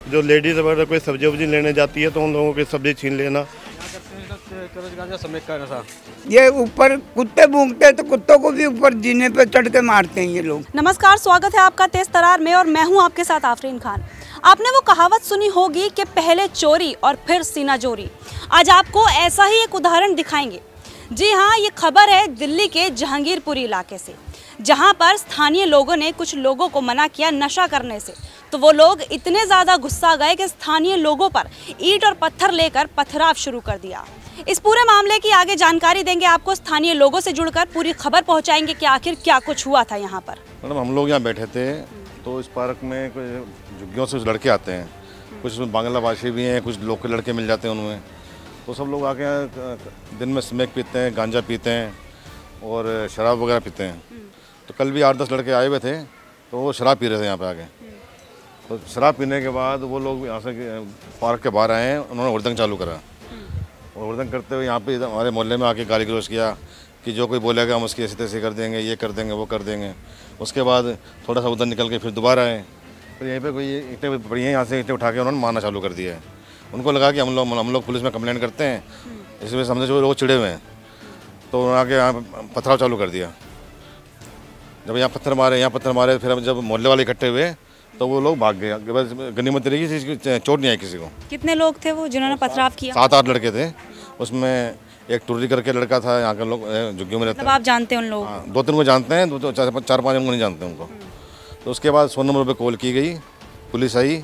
जो लेडीज़ वगैरह कोई सब्जी वब्जी लेने जाती है तो उन लोगों की सब्जी छीन लेना। ये ऊपर कुत्ते भौंकते हैं तो कुत्तों को भी ऊपर जीने पे चढ़ के मारते हैं ये लोग। नमस्कार, स्वागत है आपका तेज तरार में और मैं हूं आपके साथ आफरीन खान। आपने वो कहावत सुनी होगी कि पहले चोरी और फिर सीना जोरी। आज आपको ऐसा ही एक उदाहरण दिखाएंगे। जी हाँ, ये खबर है दिल्ली के जहांगीरपुरी इलाके से, जहां पर स्थानीय लोगों ने कुछ लोगों को मना किया नशा करने से, तो वो लोग इतने ज़्यादा गुस्सा गए कि स्थानीय लोगों पर ईंट और पत्थर लेकर पथराव शुरू कर दिया। इस पूरे मामले की आगे जानकारी देंगे आपको, स्थानीय लोगों से जुड़कर पूरी खबर पहुंचाएंगे कि आखिर क्या कुछ हुआ था यहाँ पर। मैडम, हम लोग यहाँ बैठे थे तो इस पार्क में कुछ झुग्गियों से लड़के आते हैं, कुछ बांग्लाभाषी भी हैं, कुछ लोकल लड़के मिल जाते हैं उनमें। तो सब लोग आके दिन में स्मैक पीते हैं, गांजा पीते हैं और शराब वगैरह पीते हैं। तो कल भी 8-10 लड़के आए हुए थे तो वो शराब पी रहे थे यहाँ पे आके। तो शराब पीने के बाद वो लोग यहाँ से पार्क के बाहर आए हैं, उन्होंने हुड़दंग चालू करा और हुड़दंग करते हुए यहाँ पे हमारे मोहल्ले में आके गाली गलौज किया कि जो कोई बोलेगा हम उसकी ऐसी तैसी कर देंगे, ये कर देंगे, वो कर देंगे। उसके बाद थोड़ा सा उधर निकल के फिर दोबारा आए, फिर यहीं पे कोई ईंटें पड़ी हैं, यहाँ से ईंटें उठा के उन्होंने मारना चालू कर दिया है। उनको लगा कि हम लोग पुलिस में कंप्लेंट करते हैं, इस वजह से हमसे जो लोग चिड़े हुए हैं तो उन्होंने आके यहाँ पथराव चालू कर दिया। जब यहाँ पत्थर मारे फिर जब मोहल्ले वाले इकट्ठे हुए तो वो लोग भाग गए। बस गनीमत रही, किसी की चोट नहीं आई किसी को। कितने लोग थे वो जिन्होंने पथराव किया? 7-8 लड़के थे। उसमें एक टुर्री करके लड़का था, यहाँ के लोग झुग्गियों में रहते हैं। आप जानते हैं उन लोगों को? 2-3 को जानते हैं, 4-5 उनको नहीं जानते उनको। तो उसके बाद 100 नंबर पर कॉल की गई, पुलिस आई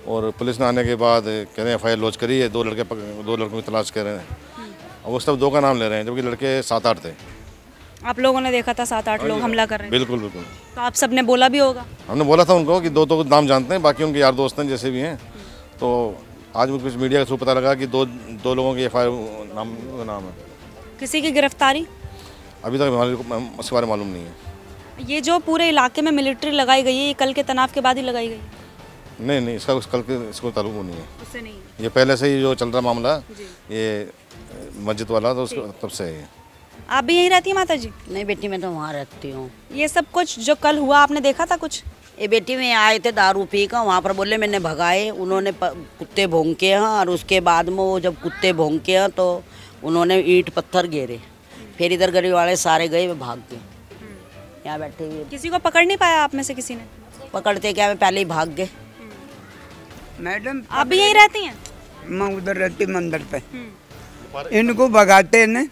और पुलिस ने आने के बाद कह रहे हैं FIR लॉन्च करी है, 2 लड़कों की तलाश कर रहे हैं। और वो सब 2 का नाम ले रहे हैं, जबकि लड़के 7-8 थे। आप लोगों ने देखा था 7-8 लोग हमला कर रहे हैं? बिल्कुल बिल्कुल। तो आप सबने बोला भी होगा? हमने बोला था उनको कि 2 नाम जानते हैं, बाकी उनके यार दोस्त हैं जैसे भी हैं। तो आज मुझे कुछ मीडिया के थ्रू पता लगा कि दो लोगों की FIR नाम है। किसी की गिरफ्तारी अभी तक उसके बारे में मालूम नहीं है। ये जो पूरे इलाके में मिलिट्री लगाई गई है, ये कल के तनाव के बाद ही लगाई गई? नहीं, इसको ताल्लुक नहीं है। उससे नहीं है? ये पहले से ही जो चल रहा मामला, ये मस्जिद वाला, तो उसको तब से है। आप भी यहीं रहती हैं माता जी? नहीं बेटी, मैं तो वहाँ रहती हूँ। ये सब कुछ जो कल हुआ आपने देखा था कुछ? ये बेटी में आए थे दारू पी कर, वहाँ पर बोले मैंने भगाए, उन्होंने कुत्ते भौंके हैं और उसके बाद में वो जब कुत्ते भौंके हैं तो उन्होंने ईंट पत्थर घेरे, फिर इधर गरीब वाले सारे गए, वे भाग गए। यहाँ बैठे हुए किसी को पकड़ नहीं पाया आप में से किसी ने? पकड़ते क्या, वे पहले ही भाग गए। मैडम, आप भी यहीं रहती हैं? मैं उधर रहती मंदिर पे। इनको भगाते न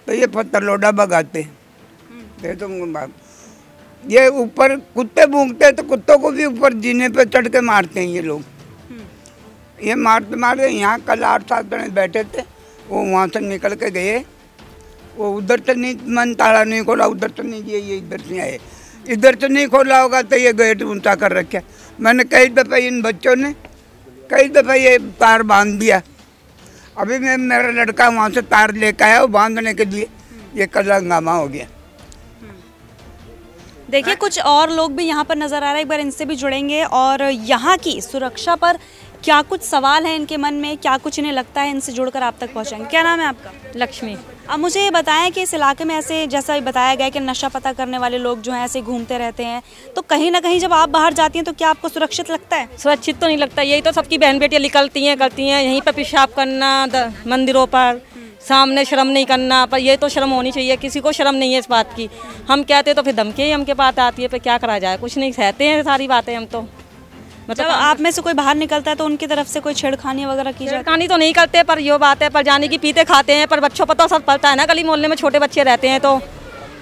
तो ये पत्थर लोडा भगाते हैं। तो ये ऊपर कुत्ते भौंकते हैं तो कुत्तों को भी ऊपर जीने पे चढ़ के मारते हैं ये लोग। ये मारते मारते यहाँ कल 8-7 जने बैठे थे, वो वहाँ से निकल के गए। वो उधर से नहीं, मन ताला नहीं खोला, उधर से नहीं गए, ये इधर से आए। इधर से नहीं खोला होगा तो ये गेट ऊंचा कर रखे। मैंने कई दफ़ा इन बच्चों ने ये तार बांध दिया। अभी मेरा लड़का वहाँ से तार लेकर आया, वो बांधने के लिए ये कल हंगामा हो गया। देखिए, कुछ और लोग भी यहाँ पर नज़र आ रहे हैं, एक बार इनसे भी जुड़ेंगे और यहाँ की सुरक्षा पर क्या कुछ सवाल है इनके मन में, क्या कुछ इन्हें लगता है, इनसे जुड़कर आप तक पहुँचाएंगे। क्या नाम है आपका? लक्ष्मी। अब मुझे ये बताएं कि इस इलाके में ऐसे जैसा बताया गया कि नशा पता करने वाले लोग जो हैं ऐसे घूमते रहते हैं, तो कहीं ना कहीं जब आप बाहर जाती हैं तो क्या आपको सुरक्षित लगता है? सुरक्षित तो नहीं लगता, यही तो सबकी बहन बेटियाँ निकलती हैं, करती हैं, यहीं पर पेशाब करना मंदिरों पर, सामने शर्म नहीं करना। पर ये तो शर्म होनी चाहिए, किसी को शर्म नहीं है इस बात की। हम कहते तो फिर धमकी ही हमके पास आती है, पर क्या करा जाए, कुछ नहीं, सहते हैं सारी बातें हम तो। मतलब आप में से कोई बाहर निकलता है तो उनकी तरफ से कोई छेड़खानी वगैरह की जाए? छेड़खानी तो नहीं करते, पर ये बात है, पर जाने की पीते खाते हैं, पर बच्चों पर तो असर पड़ता है ना। गली मोहल्ले में छोटे बच्चे रहते हैं तो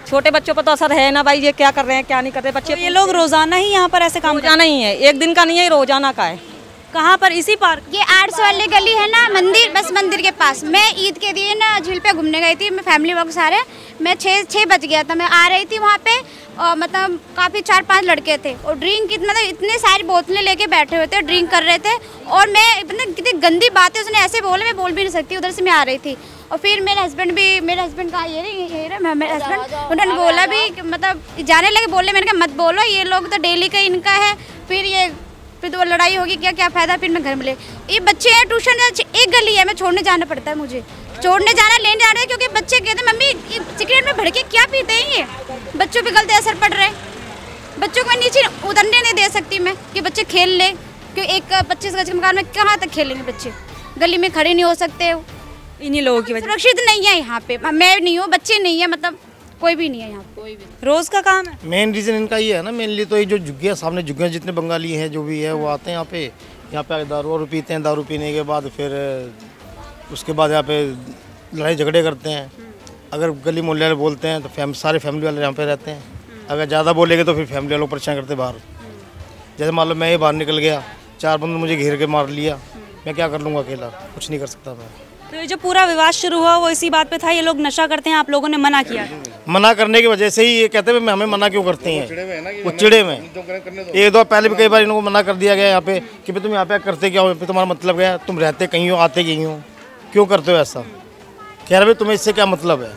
छोटे बच्चों पर तो असर है ना भाई, ये क्या कर रहे हैं क्या नहीं कर रहे बच्चे। तो ये लोग रोजाना ही यहाँ पर ऐसे काम? रोजाना ही है, एक दिन का नहीं है, रोजाना का है। कहाँ पर? इसी पार्क? ये आर्ट्स वाली गली है ना, मंदिर, बस मंदिर के पास। मैं ईद के दिन ना झील पे घूमने गई थी, मैं फैमिली वर्क सारे। मैं 6 बज गया था, मैं आ रही थी वहाँ पे और मतलब काफ़ी 4-5 लड़के थे और ड्रिंक मतलब इतने सारी बोतलें लेके बैठे हुए थे, ड्रिंक कर रहे थे। और मैं मतलब कितनी गंदी बातें उसने ऐसे बोले, मैं बोल भी नहीं सकती, उधर से मैं आ रही थी। और फिर मेरे हस्बैंड का मेरे हस्बैंड उन्होंने बोला भी कि मतलब जाने लगे, बोले, मैंने कहा मत बोलो, ये लोग तो डेली का इनका है, फिर तो लड़ाई होगी, क्या फ़ायदा। फिर मैं घर में ये बच्चे हैं, ट्यूशन एक गली है, मैं छोड़ने जाना पड़ता है, मुझे छोड़ने जाना, लेने जाना है, क्योंकि बच्चे कहते हैं मम्मी सिगरेट में भड़के क्या पीते हैं ये, बच्चों पे गलत असर पड़ रहा है। बच्चों को मैं नीचे उतरने नहीं दे सकती मैं कि बच्चे खेल ले, क्यों एक 25 गज के मकान में कहाँ तक खेलेंगे बच्चे? गली में खड़े नहीं हो सकते, इन्हीं लोगों की वजह सुरक्षित नहीं है यहाँ पे। मैं नहीं हूँ, बच्चे नहीं है, मतलब कोई भी नहीं है यहाँ पे। से। रोज का काम है। मेन रीज़न इनका ये है ना, मेनली तो ये जो झुग्गियाँ सामने झुग्गियाँ जितने बंगाली हैं जो भी है वो आते हैं यहाँ पे दारू वारू पीते हैं। दारू पीने के बाद फिर उसके बाद यहाँ पे लड़ाई झगड़े करते हैं। अगर गली मोहल्ले वाले बोलते हैं तो सारे फैमिली वाले यहाँ पे रहते हैं। अगर ज़्यादा बोलेंगे तो फिर फैमिली वालों को परेशान करते बाहर। जैसे मान लो मैं ये बाहर निकल गया, 4 बंदे मुझे घेर के मार लिया, मैं क्या कर लूँगा? अकेला कुछ नहीं कर सकता मैं। तो ये जो पूरा विवाद शुरू हुआ वो इसी बात पे था, ये लोग नशा करते हैं, आप लोगों ने मना किया। मना करने की वजह से ही ये कहते हैं हमें मना क्यों करते हैं, वो चिड़े में। एक दो पहले भी कई बार इनको मना कर दिया गया यहाँ पे कि भाई तुम यहाँ पे करते क्या हो, तुम्हारा मतलब क्या है, तुम रहते कहीं हो आते कहीं हो, क्यों करते हो ऐसा? कह रहे भाई तुम्हें इससे क्या मतलब है?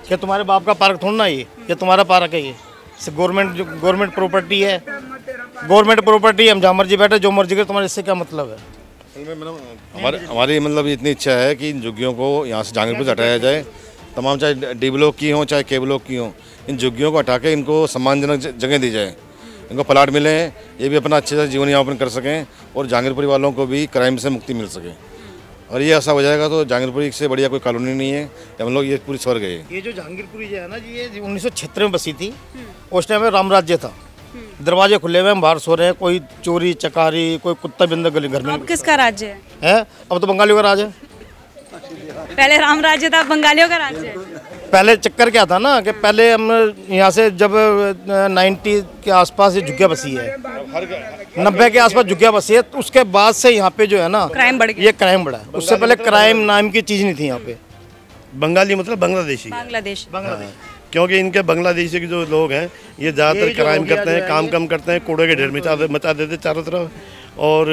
क्या तुम्हारे बाप का पार्क थोड़ा ना ये तुम्हारा पार्क है? ये गवर्नमेंट प्रॉपर्टी है, गवर्नमेंट प्रॉपर्टी। हम जहाँ मर्जी बैठे जो मर्जी करे, तुम्हारे इससे क्या मतलब है? हमारी मतलब इतनी इच्छा है कि इन झुग्गियों को यहाँ से जहांगीरपुर से हटाया जाए। तमाम चाहे डी ब्लॉक की हों चाहे के ब्लॉक की हों, इन झुग्गियों को हटा के इनको सम्मानजनक जगह दी जाए, इनको प्लाट मिले, ये भी अपना अच्छे से जीवन यापन कर सकें और जहांगीरपुरी वालों को भी क्राइम से मुक्ति मिल सके। और ये ऐसा हो जाएगा तो जहांगीरपुरी से बढ़िया कोई कॉलोनी नहीं है, हम लोग ये पूरी स्वर्ग है। ये जो जहांगीरपुरी जो है ना जी, ये 1976 में बसी थी। उस टाइम में राम राज्य था, दरवाजे खुले हुए, हम बाहर सो रहे हैं, कोई चोरी चकारी, कोई कुत्ता बिंदा गली घर में। अब किसका राज्य है? अब तो बंगालियों का राज है। पहले राम राज्य था, बंगालियों का राज्य है। पहले चक्कर क्या था ना कि पहले हम यहाँ से जब 90 के आसपास ये झुग्गिया बसी है, 90 के आसपास झुग्गिया बसी है, तो उसके बाद से यहाँ पे जो है ना क्राइम बढ़ गया। ये क्राइम बढ़ा है। उससे पहले क्राइम नाम की चीज़ नहीं थी यहाँ पे। बंगाली मतलब बांग्लादेशी, बांग्लादेश। क्योंकि इनके बांग्लादेशी के जो लोग हैं ये ज़्यादातर क्राइम करते हैं, काम कम करते हैं, कूड़े के ढेर मचा देते चारों तरफ। और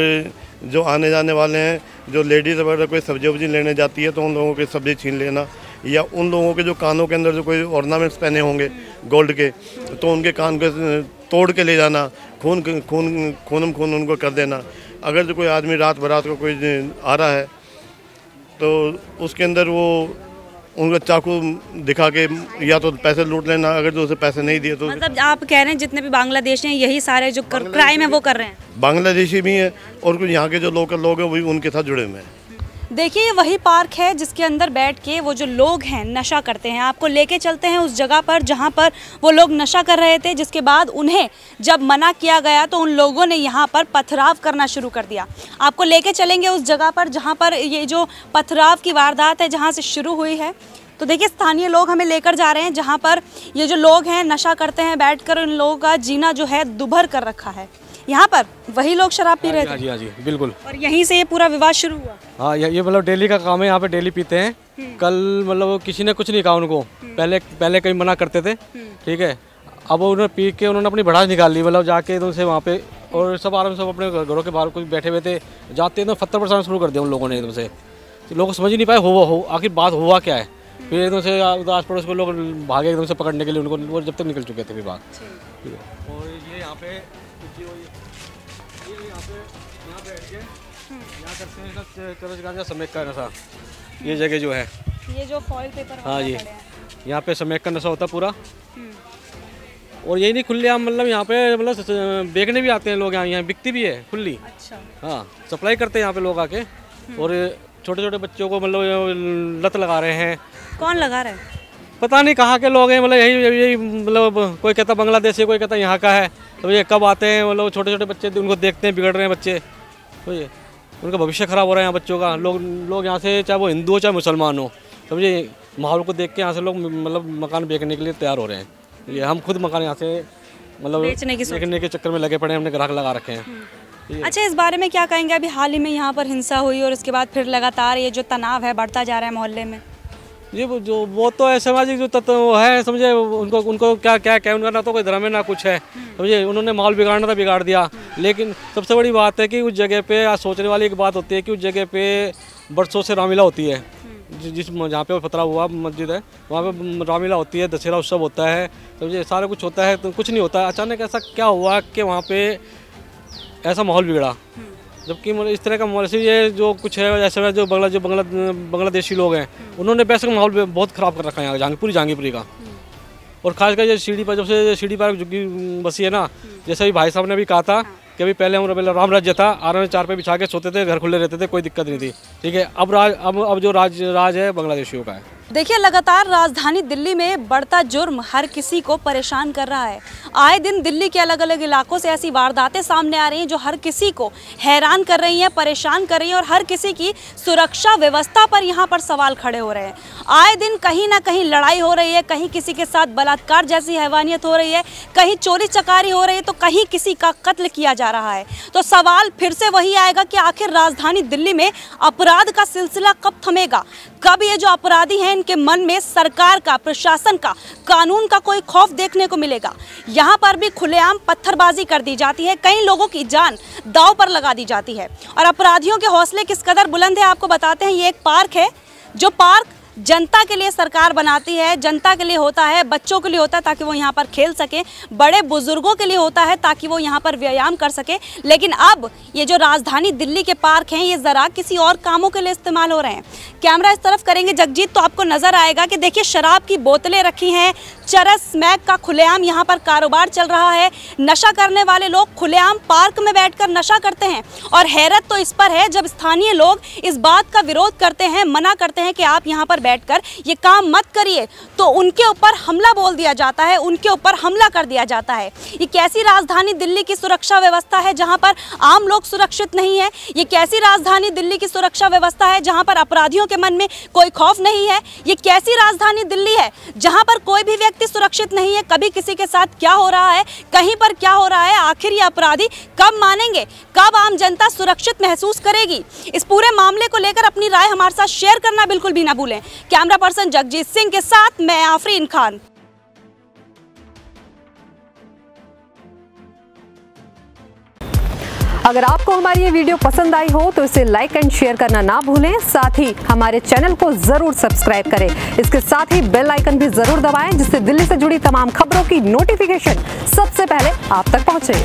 जो आने जाने वाले हैं, जो लेडीज़ वगैरह कोई सब्जी वब्जी लेने जाती है तो उन लोगों की सब्जी छीन लेना, या उन लोगों के जो कानों के अंदर जो कोई ऑर्नामेंट्स पहने होंगे गोल्ड के, तो उनके कान को तोड़ के ले जाना, खून उनको कर देना। अगर जो कोई आदमी रात बरात को कोई आ रहा है तो उसके अंदर वो उनको चाकू दिखा के या तो पैसे लूट लेना, अगर जो उसे पैसे नहीं दिए तो। मतलब आप कह रहे हैं जितने भी बांग्लादेशी हैं यही सारे जो क्राइम है वो कर रहे हैं? बांग्लादेशी भी हैं और कुछ यहाँ के जो लोकल लोग हैं वही उनके साथ जुड़े हुए हैं। देखिए ये वही पार्क है जिसके अंदर बैठ के वो जो लोग हैं नशा करते हैं। आपको लेके चलते हैं उस जगह पर जहाँ पर वो लोग नशा कर रहे थे, जिसके बाद उन्हें जब मना किया गया तो उन लोगों ने यहाँ पर पथराव करना शुरू कर दिया। आपको लेके चलेंगे उस जगह पर जहाँ पर ये जो पथराव की वारदात है जहाँ से शुरू हुई है। तो देखिए स्थानीय लोग हमें लेकर जा रहे हैं जहाँ पर ये जो लोग हैं नशा करते हैं, बैठकर इन लोगों का जीना जो है दुभर कर रखा है। यहाँ पर वही लोग शराब पी रहे थे। हाँ जी बिल्कुल। और यहीं से ये पूरा विवाद शुरू हुआ। हाँ ये मतलब डेली का काम है, यहाँ पे डेली पीते हैं। कल मतलब किसी ने कुछ नहीं कहा उनको, पहले कहीं मना करते थे, ठीक है। अब उन्होंने पी के उन्होंने अपनी भड़ास निकाल ली, मतलब जाके तो उनसे वहाँ पे, और सब आराम से सब अपने घरों के बाहर कुछ बैठे हुए थे, जाते तो पत्थर बरसाना शुरू कर दिया उन लोगों ने एकदम से। लोग समझ ही नहीं पाए हो आखिर बात हुआ क्या है। फिर एकदम से आस पड़ोस को लोग भागे एकदम से पकड़ने के लिए उनको, वो जब तक निकल चुके थे फिर बात। और ये यहाँ पे समेक का नशा, ये जगह जो है, ये जो फॉइल पेपर, हाँ जी, यहाँ पे समेक का नशा होता है पूरा। और यही नहीं खुलेआम, मतलब यहाँ पे मतलब बेचने भी आते हैं लोग, यहाँ बिकती भी है खुली। अच्छा। हाँ सप्लाई करते हैं यहाँ पे लोग आके, और छोटे छोटे बच्चों को मतलब लत लगा रहे हैं। कौन लगा रहा है? पता नहीं कहाँ के लोग हैं, मतलब यही मतलब कोई कहता बांग्लादेश है, कोई कहता यहाँ का है। तो ये कब आते हैं, मतलब छोटे छोटे बच्चे उनको देखते हैं, बिगड़ रहे हैं बच्चे, तो ये उनका भविष्य खराब हो रहा है यहाँ बच्चों का। लोग यहाँ से चाहे वो हिंदू हो चाहे मुसलमान हो, समझे, माहौल को देख के यहाँ से लोग मतलब मकान बेचने के लिए तैयार हो रहे हैं। ये हम खुद मकान यहाँ से मतलब बेचने के चक्कर में लगे पड़े हैं, हमने ग्राहक लगा रखे हैं। अच्छा, इस बारे में क्या कहेंगे? अभी हाल ही में यहाँ पर हिंसा हुई और उसके बाद फिर लगातार ये जो तनाव है बढ़ता जा रहा है मोहल्ले में। ये वो तो है सामाजिक जो तत्व है, समझे, उनको क्या उनका ना तो कोई धर्म है ना कुछ है, समझे। उन्होंने माहौल बिगाड़ना था, बिगाड़ दिया। लेकिन सबसे बड़ी बात है कि उस जगह पे आज सोचने वाली एक बात होती है कि उस जगह पे बरसों से रामलीला होती है। जिस जहाँ पे पथरा हुआ मस्जिद है वहाँ पे रामलीला होती है, दशहरा उत्सव होता है, समझे, सारा कुछ होता है। तो कुछ नहीं होता, अचानक ऐसा क्या हुआ कि वहाँ पे ऐसा माहौल बिगड़ा, जबकि इस तरह का माहौल से ये जो कुछ है ऐसा जो बांग्लादेशी लोग हैं उन्होंने पैसे का माहौल बहुत ख़राब कर रखा है यहाँ जहांगीरपुरी का। और खासकर ये सीढ़ी पर, जब से सीढ़ी पर झुग्गी बसी है ना, जैसे भी भाई साहब ने भी कहा था कि अभी पहले हमारा राम राज्य था, आराम से चार पे बिछा के सोते थे, घर खुले रहते थे, कोई दिक्कत नहीं थी। ठीक है, अब जो राज है बांग्लादेशियों का है। देखिए, लगातार राजधानी दिल्ली में बढ़ता जुर्म हर किसी को परेशान कर रहा है। आए दिन दिल्ली के अलग अलग इलाकों से ऐसी वारदातें सामने आ रही हैं जो हर किसी को हैरान कर रही हैं, परेशान कर रही हैं और हर किसी की सुरक्षा व्यवस्था पर यहाँ पर सवाल खड़े हो रहे हैं। आए दिन कहीं ना कहीं लड़ाई हो रही है, कहीं किसी के साथ बलात्कार जैसी हैवानियत हो रही है, कहीं चोरी चकारी हो रही है, तो कहीं किसी का कत्ल किया जा रहा है। तो सवाल फिर से वही आएगा कि आखिर राजधानी दिल्ली में अपराध का सिलसिला कब थमेगा, कब ये जो अपराधी हैं इनके मन में सरकार का, प्रशासन का, कानून का कोई खौफ देखने को मिलेगा। यहाँ पर भी खुलेआम पत्थरबाजी कर दी जाती है, कई लोगों की जान दांव पर लगा दी जाती है और अपराधियों के हौसले किस कदर बुलंद है आपको बताते हैं। ये एक पार्क है, जो पार्क जनता के लिए सरकार बनाती है, जनता के लिए होता है, बच्चों के लिए होता है ताकि वो यहाँ पर खेल सके, बड़े बुजुर्गों के लिए होता है ताकि वो यहाँ पर व्यायाम कर सके। लेकिन अब ये जो राजधानी दिल्ली के पार्क हैं ये ज़रा किसी और कामों के लिए इस्तेमाल हो रहे हैं। कैमरा इस तरफ करेंगे जगजीत तो आपको नज़र आएगा कि देखिए शराब की बोतलें रखी हैं, चरस स्मैक का खुलेआम यहाँ पर कारोबार चल रहा है। नशा करने वाले लोग खुलेआम पार्क में बैठकर नशा करते हैं और हैरत तो इस पर है जब स्थानीय लोग इस बात का विरोध करते हैं, मना करते हैं कि आप यहाँ पर बैठकर ये काम मत करिए, तो उनके ऊपर हमला बोल दिया जाता है, उनके ऊपर हमला कर दिया जाता है। ये कैसी राजधानी दिल्ली की सुरक्षा व्यवस्था है जहाँ पर आम लोग सुरक्षित नहीं है? ये कैसी राजधानी दिल्ली की सुरक्षा व्यवस्था है जहाँ पर अपराधियों के मन में कोई खौफ नहीं है? ये कैसी राजधानी दिल्ली है जहाँ पर कोई भी व्यक्ति सुरक्षित नहीं है? कभी किसी के साथ क्या हो रहा है, कहीं पर क्या हो रहा है, आखिर ये अपराधी कब मानेंगे, कब आम जनता सुरक्षित महसूस करेगी? इस पूरे मामले को लेकर अपनी राय हमारे साथ शेयर करना बिल्कुल भी ना भूलें। कैमरा पर्सन जगजीत सिंह के साथ मैं आफरीन खान। अगर आपको हमारी ये वीडियो पसंद आई हो तो इसे लाइक एंड शेयर करना ना भूलें, साथ ही हमारे चैनल को जरूर सब्सक्राइब करें। इसके साथ ही बेल आइकन भी जरूर दबाएं जिससे दिल्ली से जुड़ी तमाम खबरों की नोटिफिकेशन सबसे पहले आप तक पहुंचे।